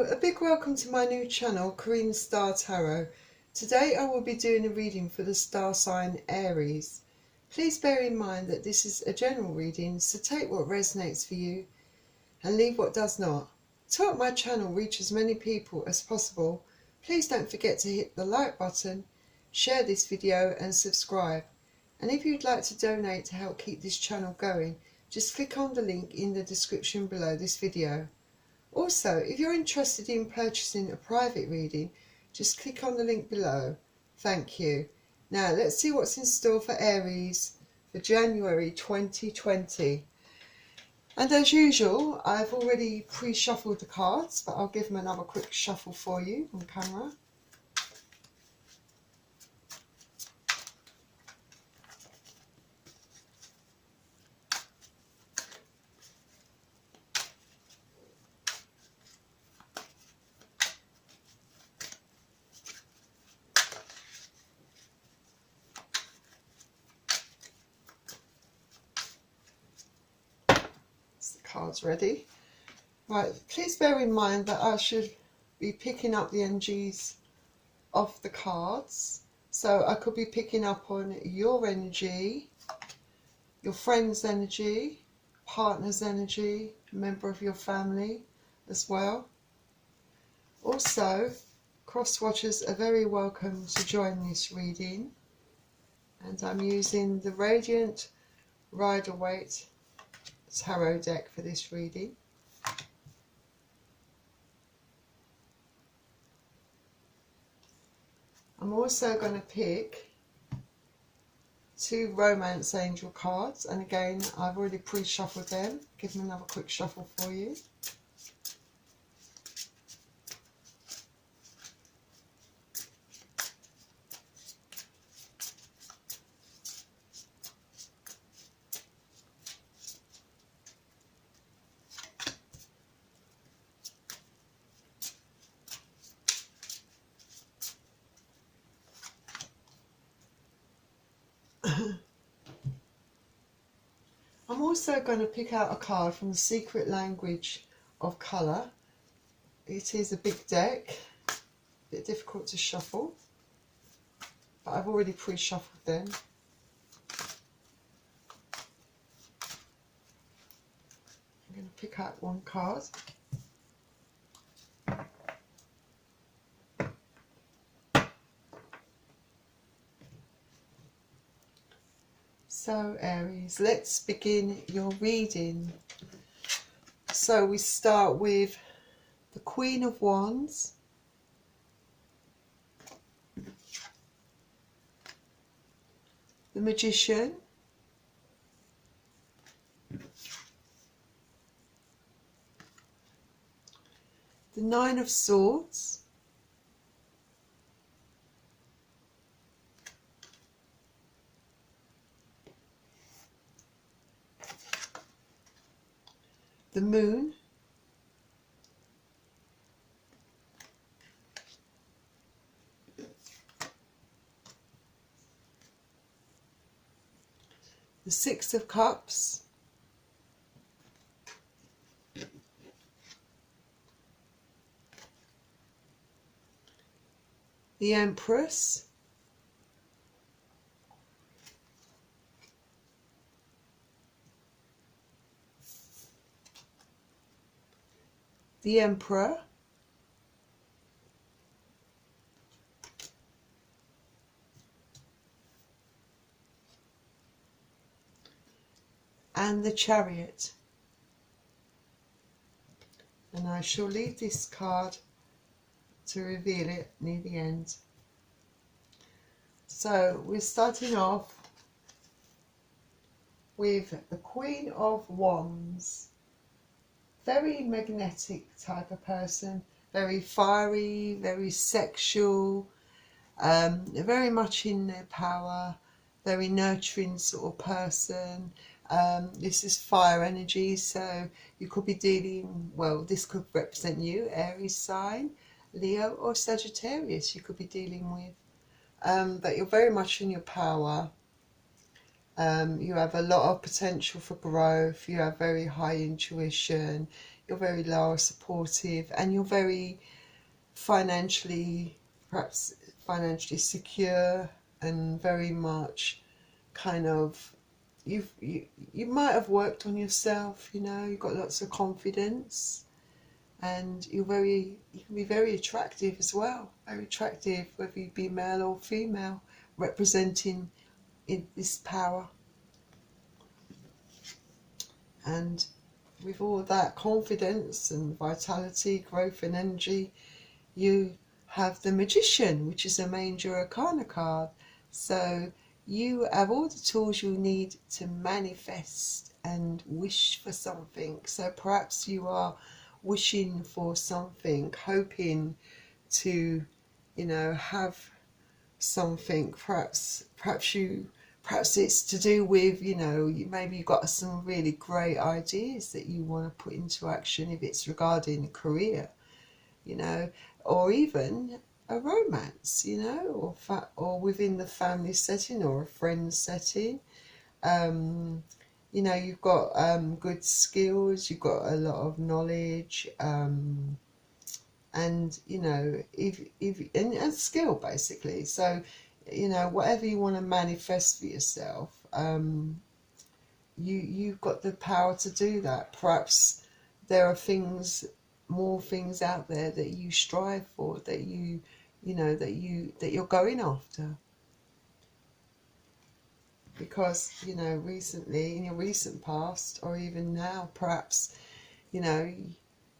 Hello, a big welcome to my new channel, Karina Star Tarot. Today I will be doing a reading for the star sign Aries. Please bear in mind that this is a general reading, so take what resonates for you and leave what does not. To help my channel reach as many people as possible, please don't forget to hit the like button, share this video and subscribe. And if you'd like to donate to help keep this channel going, just click on the link in the description below this video. Also, if you're interested in purchasing a private reading, just click on the link below. Thank you. Now let's see what's in store for Aries for January 2020. And as usual, I've already pre-shuffled the cards, but I'll give them another quick shuffle for you on camera. Cards ready. Right, please bear in mind that I should be picking up the energies of the cards. So I could be picking up on your energy, your friend's energy, partner's energy, a member of your family as well. Also, cross watchers are very welcome to join this reading. And I'm using the Radiant Waite tarot deck for this reading. I'm also going to pick 2 romance angel cards, and again I've already pre-shuffled them. Give them another quick shuffle for you. I'm also going to pick out a card from the Secret Language of Colour. It is a big deck, a bit difficult to shuffle, but I've already pre-shuffled them. I'm going to pick out one card. So Aries, let's begin your reading. So we start with the Queen of Wands, the Magician, the Nine of Swords, the Moon, the Six of Cups, the Empress, the Emperor, and the Chariot. And I shall leave this card to reveal it near the end. So we're starting off with the Queen of Wands. Very magnetic type of person, very fiery, very sexual, very much in their power, very nurturing sort of person. This is fire energy, so you could be dealing, well, this could represent you, Aries sign, Leo or Sagittarius you could be dealing with. But you're very much in your power. You have a lot of potential for growth. You have very high intuition. You're very loyal, supportive, and you're very financially, perhaps financially secure, and very much kind of, you might have worked on yourself, you know, you've got lots of confidence, and you can be very attractive as well, very attractive, whether you be male or female, representing in this power. And with all that confidence and vitality, growth and energy, you have the Magician, which is a major arcana card. So you have all the tools you need to manifest and wish for something. So perhaps you are wishing for something, hoping to, you know, have something. Perhaps it's to do with, you know, maybe you've got some really great ideas that you want to put into action, if it's regarding a career, you know, or even a romance, you know, or within the family setting or a friend setting. You know, you've got good skills, you've got a lot of knowledge, and you know, and skill basically. So, you know, whatever you want to manifest for yourself, you've got the power to do that. Perhaps there are more things out there that you strive for, that you're going after. Because, you know, recently, in your recent past, or even now, perhaps, you know,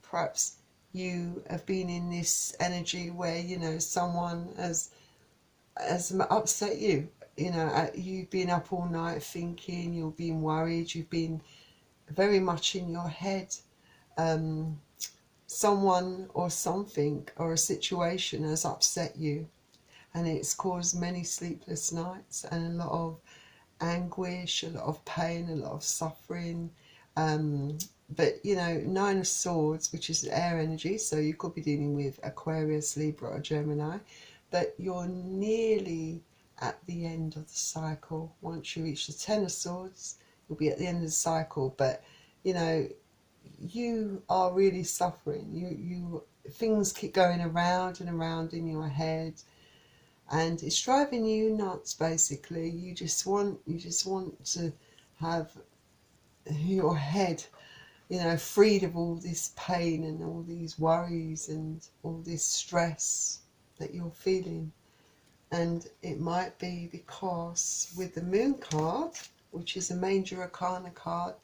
perhaps you have been in this energy where, you know, someone has upset you. You know, you've been up all night thinking, you've been worried, you've been very much in your head. Someone or something or a situation has upset you, and it's caused many sleepless nights and a lot of anguish, a lot of pain, a lot of suffering. But, you know, Nine of Swords, which is air energy, so you could be dealing with Aquarius, Libra or Gemini, but you're nearly at the end of the cycle. Once you reach the Ten of Swords, you'll be at the end of the cycle. But, you know, you are really suffering. You things keep going around and around in your head, and it's driving you nuts basically. You just want to have your head, you know, freed of all this pain and all these worries and all this stress that you're feeling. And it might be because with the Moon card, which is a major arcana card,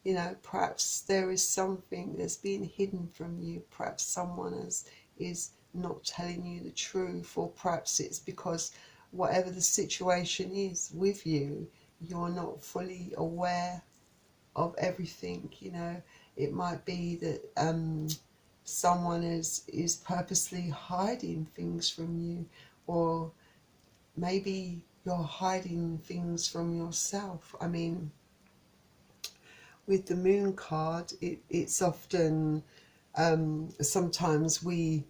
you know, perhaps there is something that's been hidden from you. Perhaps someone is not telling you the truth, or perhaps it's because whatever the situation is with you, you're not fully aware of everything. You know, it might be that someone is purposely hiding things from you, or maybe you're hiding things from yourself. I mean, with the Moon card, it's often sometimes we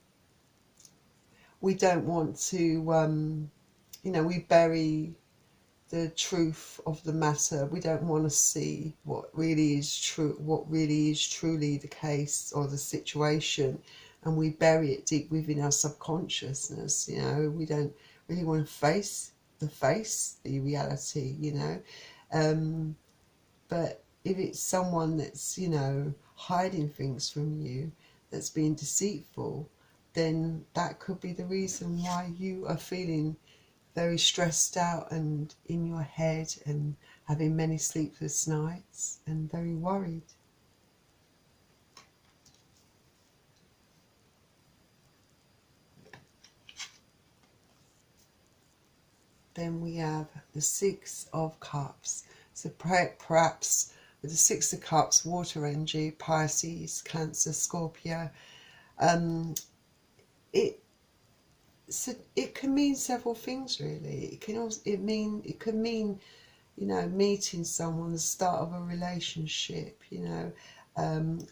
don't want to, you know, we bury the truth of the matter. We don't want to see what really is true, what really is truly the case or the situation, and we bury it deep within our subconsciousness. You know, we don't really want to face the reality, you know. But if it's someone that's, you know, hiding things from you, that's being deceitful, then that could be the reason why you are feeling very stressed out and in your head and having many sleepless nights and very worried. Then we have the Six of Cups. So perhaps with the Six of Cups, water energy, Pisces, Cancer, Scorpio, it can mean several things really. It could mean, you know, meeting someone, the start of a relationship, you know,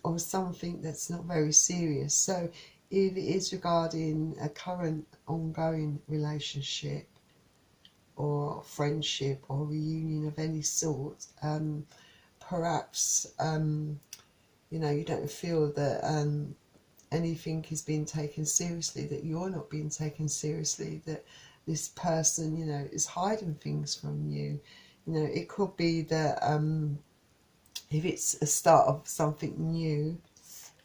or something that's not very serious. So if it is regarding a current ongoing relationship, or friendship or reunion of any sort. Perhaps you know, you don't feel that anything is being taken seriously, that you're not being taken seriously, that this person, you know, is hiding things from you. You know, it could be that if it's a start of something new,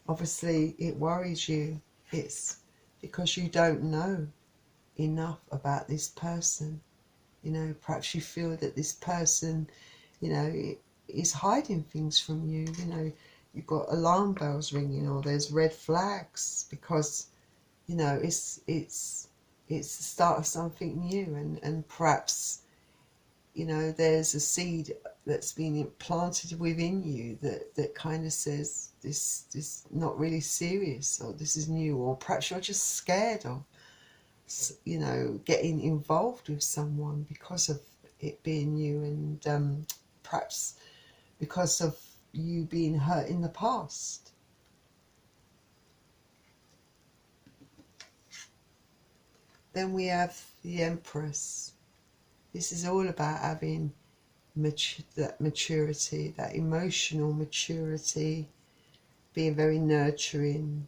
obviously it worries you. It's because you don't know enough about this person. You know, perhaps you feel that this person, you know, is hiding things from you. You know, you've got alarm bells ringing, or there's red flags, because, you know, it's the start of something new, and perhaps, you know, there's a seed that's been planted within you that kind of says this not really serious, or this is new, or perhaps you're just scared of, you know, getting involved with someone because of it being new, and perhaps because of you being hurt in the past. Then we have the Empress. This is all about having that maturity, that emotional maturity, being very nurturing.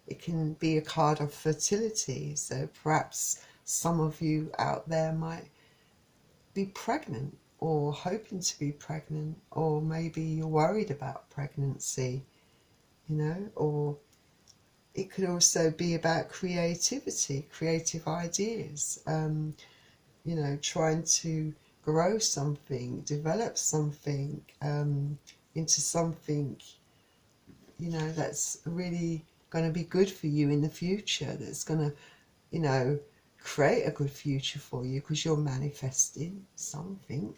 It can be a card of fertility, so perhaps some of you out there might be pregnant, or hoping to be pregnant, or maybe you're worried about pregnancy, you know, or it could also be about creativity, creative ideas, you know, trying to grow something, develop something into something, you know, that's really going to be good for you in the future, that's going to, you know, create a good future for you, because you're manifesting something,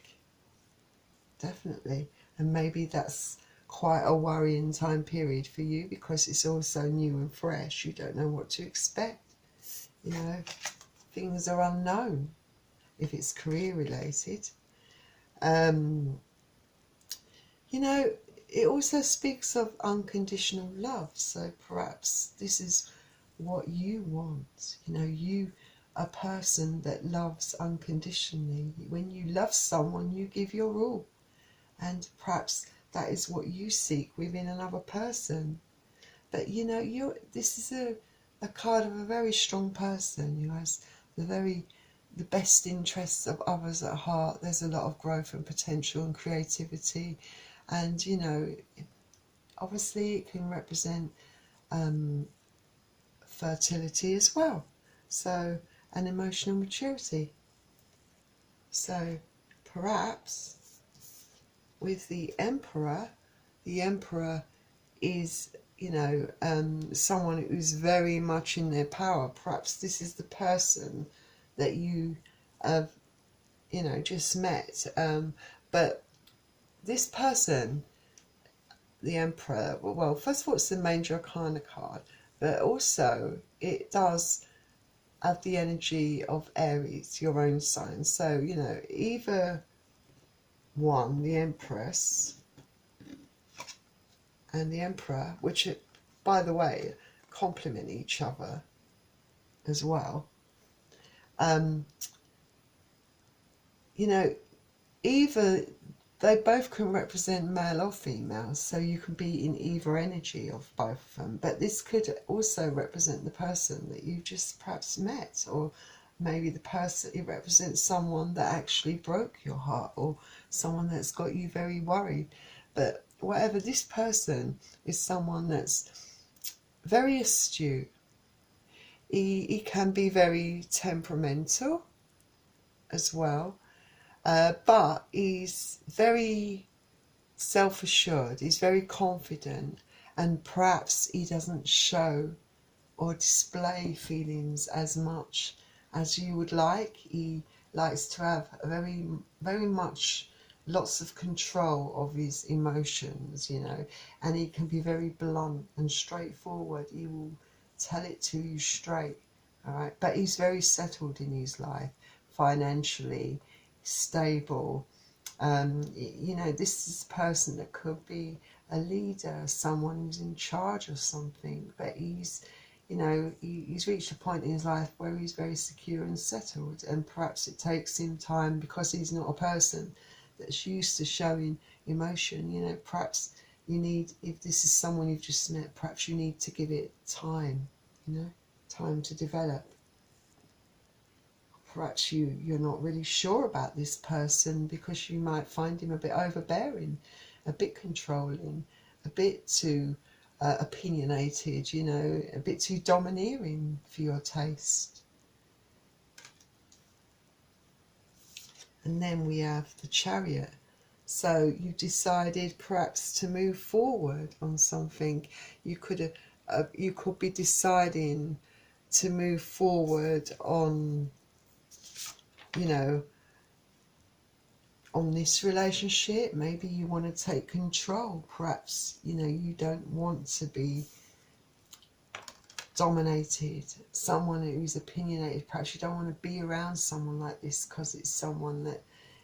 definitely. And maybe that's quite a worrying time period for you, because it's all so new and fresh. You don't know what to expect, you know, things are unknown if it's career related. You know, it also speaks of unconditional love, so perhaps this is what you want. You know, you a person that loves unconditionally. When you love someone, you give your all, and perhaps that is what you seek within another person. But you know, this is a card of a very strong person who has the best interests of others at heart. There's a lot of growth and potential and creativity, and you know, obviously it can represent fertility as well, so, and emotional maturity. So perhaps with the Emperor is, you know, someone who's very much in their power. Perhaps this is the person that you have, you know, just met, but this person, the Emperor, well, first of all, it's the Major Arcana card, but also it does have the energy of Aries, your own sign. So, you know, either one, the Empress and the Emperor, which, by the way, complement each other as well. You know, either they both can represent male or female, so you can be in either energy of both of them. But this could also represent the person that you just perhaps met, or maybe the person, it represents someone that actually broke your heart, or someone that's got you very worried. But whatever, this person is someone that's very astute. He can be very temperamental as well, but he's very self-assured, he's very confident, and perhaps he doesn't show or display feelings as much as you would like. He likes to have a very much lots of control of his emotions, you know, and he can be very blunt and straightforward. He will tell it to you straight, all right? But he's very settled in his life, financially stable. You know, this is a person that could be a leader, someone who's in charge of something, but he's, you know, he's reached a point in his life where he's very secure and settled, and perhaps it takes him time because he's not a person that's used to showing emotion. You know, perhaps you need, if this is someone you've just met, perhaps you need to give it time, you know, time to develop. Perhaps you're not really sure about this person because you might find him a bit overbearing, a bit controlling, a bit too opinionated, you know, a bit too domineering for your taste. And then we have the Chariot. So you decided perhaps to move forward on something. You could be deciding to move forward on, you know, on this relationship. Maybe you want to take control. Perhaps, you know, you don't want to be dominated. Someone who's opinionated, perhaps you don't want to be around someone like this because it's someone that,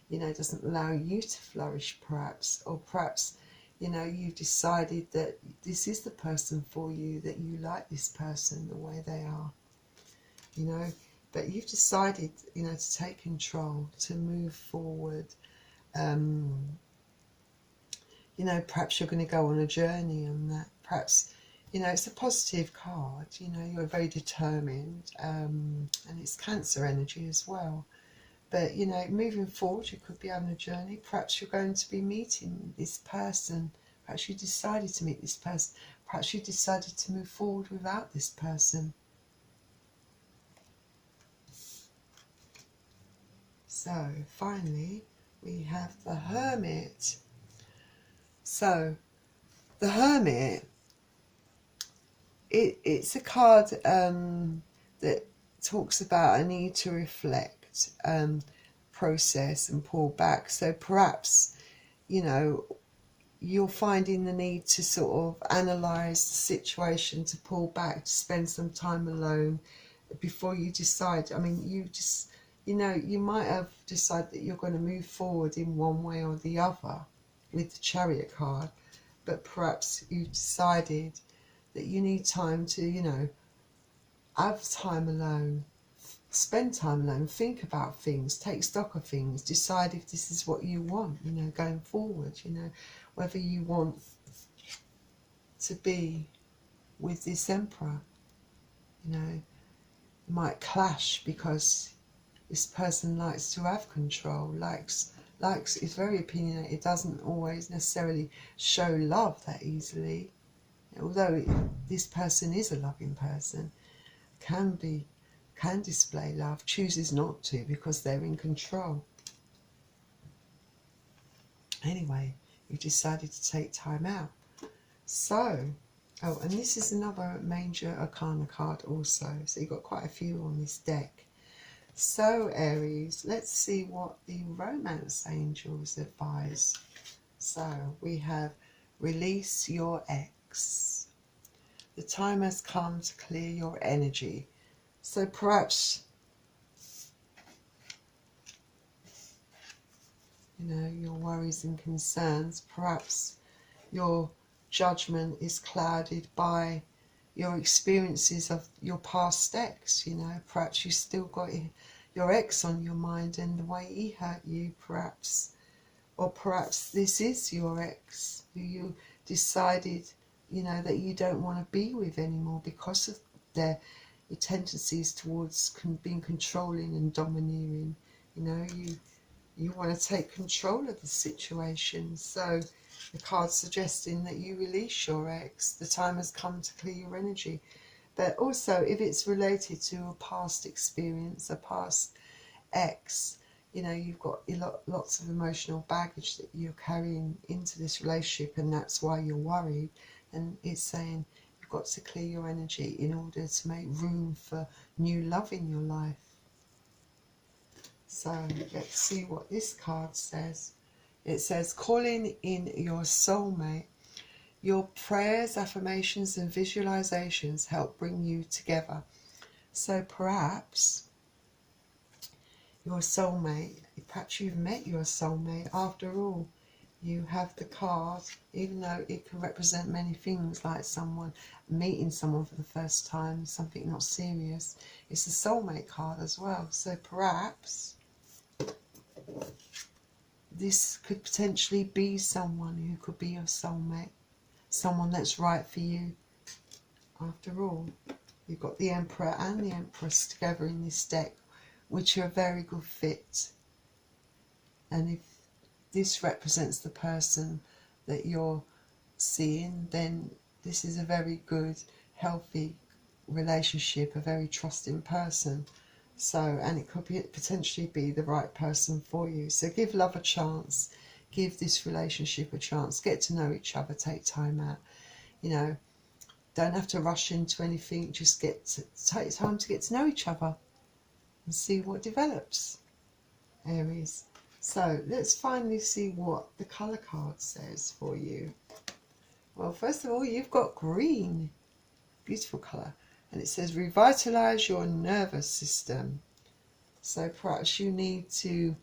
you know, doesn't allow you to flourish, perhaps. Or perhaps, you know, you've decided that this is the person for you, that you like this person the way they are, you know. But you've decided, you know, to take control, to move forward. You know, perhaps you're going to go on a journey on that. Perhaps, you know, it's a positive card. You know, you're very determined, and it's Cancer energy as well. But, you know, moving forward, you could be having a journey. Perhaps you're going to be meeting this person. Perhaps you decided to meet this person. Perhaps you decided to move forward without this person. So, finally, we have the Hermit. So, the Hermit, it's a card that talks about a need to reflect, process and pull back. So perhaps, you know, you're finding the need to sort of analyse the situation, to pull back, to spend some time alone before you decide. I mean, you know, you might have decided that you're going to move forward in one way or the other with the Chariot card, but perhaps you've decided that you need time to, you know, have time alone, spend time alone, think about things, take stock of things, decide if this is what you want, you know, going forward, you know, whether you want to be with this Emperor. You know, it might clash because this person likes to have control, is very opinionated, doesn't always necessarily show love that easily. Although this person is a loving person, can display love, chooses not to because they're in control. Anyway, you decided to take time out. So, oh, and this is another major arcana card also. So you've got quite a few on this deck. So, Aries, let's see what the romance angels advise. So, we have release your ex. The time has come to clear your energy. So perhaps, you know, your worries and concerns, perhaps your judgment is clouded by your experiences of your past ex. You know, perhaps you still got your ex on your mind and the way he hurt you, perhaps. Or perhaps this is your ex who you decided, you know, that you don't want to be with anymore because of their tendencies towards being controlling and domineering. You know, you want to take control of the situation. So the card's suggesting that you release your ex. The time has come to clear your energy. But also, if it's related to a past experience, a past ex, you know, you've got lots of emotional baggage that you're carrying into this relationship, and that's why you're worried. And it's saying you've got to clear your energy in order to make room for new love in your life. So let's see what this card says. It says, calling in your soulmate. Your prayers, affirmations and visualizations help bring you together. So perhaps your soulmate, perhaps you've met your soulmate after all. you have the card, even though it can represent many things, like someone meeting someone for the first time, something not serious. It's the soulmate card as well. So perhaps this could potentially be someone who could be your soulmate, someone that's right for you. After all, you've got the Emperor and the Empress together in this deck, which are a very good fit. And if this represents the person that you're seeing, then this is a very good, healthy relationship, a very trusting person. So, and it could potentially be the right person for you. So give love a chance, give this relationship a chance, get to know each other, take time out, you know, don't have to rush into anything, just take time to get to know each other and see what develops, Aries. So let's finally see what the colour card says for you. Well, first of all, you've got green, beautiful colour, and it says revitalise your nervous system. So perhaps you need to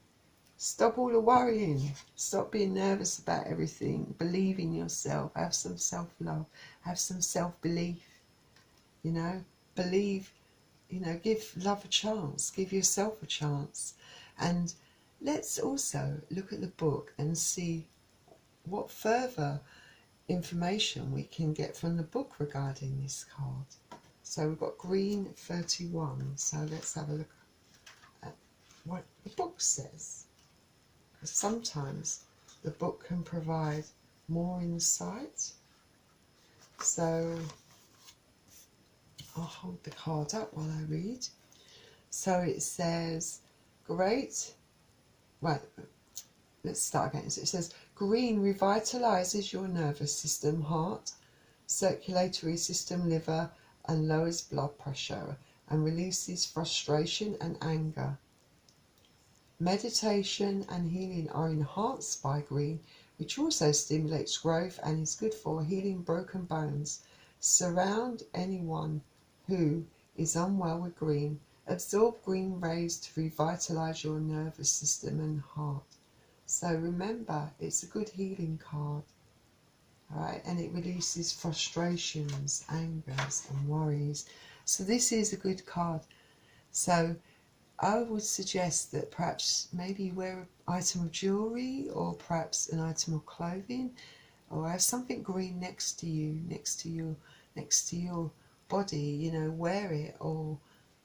stop all the worrying, stop being nervous about everything, believe in yourself, have some self-love, have some self-belief, you know, believe, you know, give love a chance, give yourself a chance. And let's also look at the book and see what further information we can get from the book regarding this card. So we've got green 31. So let's have a look at what the book says. Because sometimes the book can provide more insight. So I'll hold the card up while I read. So it says, great. Right, let's start again. So it says, green revitalises your nervous system, heart, circulatory system, liver, and lowers blood pressure and releases frustration and anger. Meditation and healing are enhanced by green, which also stimulates growth and is good for healing broken bones. Surround anyone who is unwell with green. Absorb green rays to revitalise your nervous system and heart. So remember, it's a good healing card. Alright, and it releases frustrations, angers and worries. So this is a good card. So I would suggest that perhaps maybe you wear an item of jewellery, or perhaps an item of clothing, or have something green next to you, next to your body, you know, wear it, or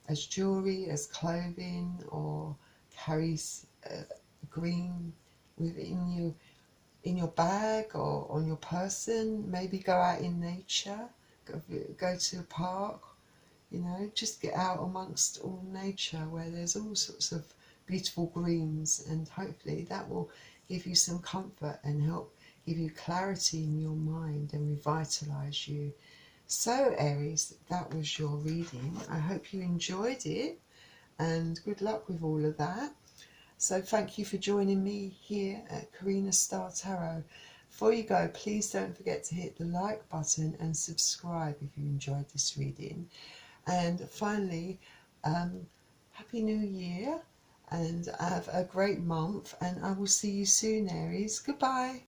as jewellery, as clothing, or carry green within you, in your bag or on your person. Maybe go out in nature, go to a park, you know, just get out amongst all nature where there's all sorts of beautiful greens, and hopefully that will give you some comfort and help give you clarity in your mind and revitalise you. So Aries, that was your reading. I hope you enjoyed it, and good luck with all of that. So thank you for joining me here at Karina Star Tarot. Before you go, please don't forget to hit the like button and subscribe if you enjoyed this reading. And finally, Happy New Year, and have a great month, and I will see you soon, Aries. Goodbye.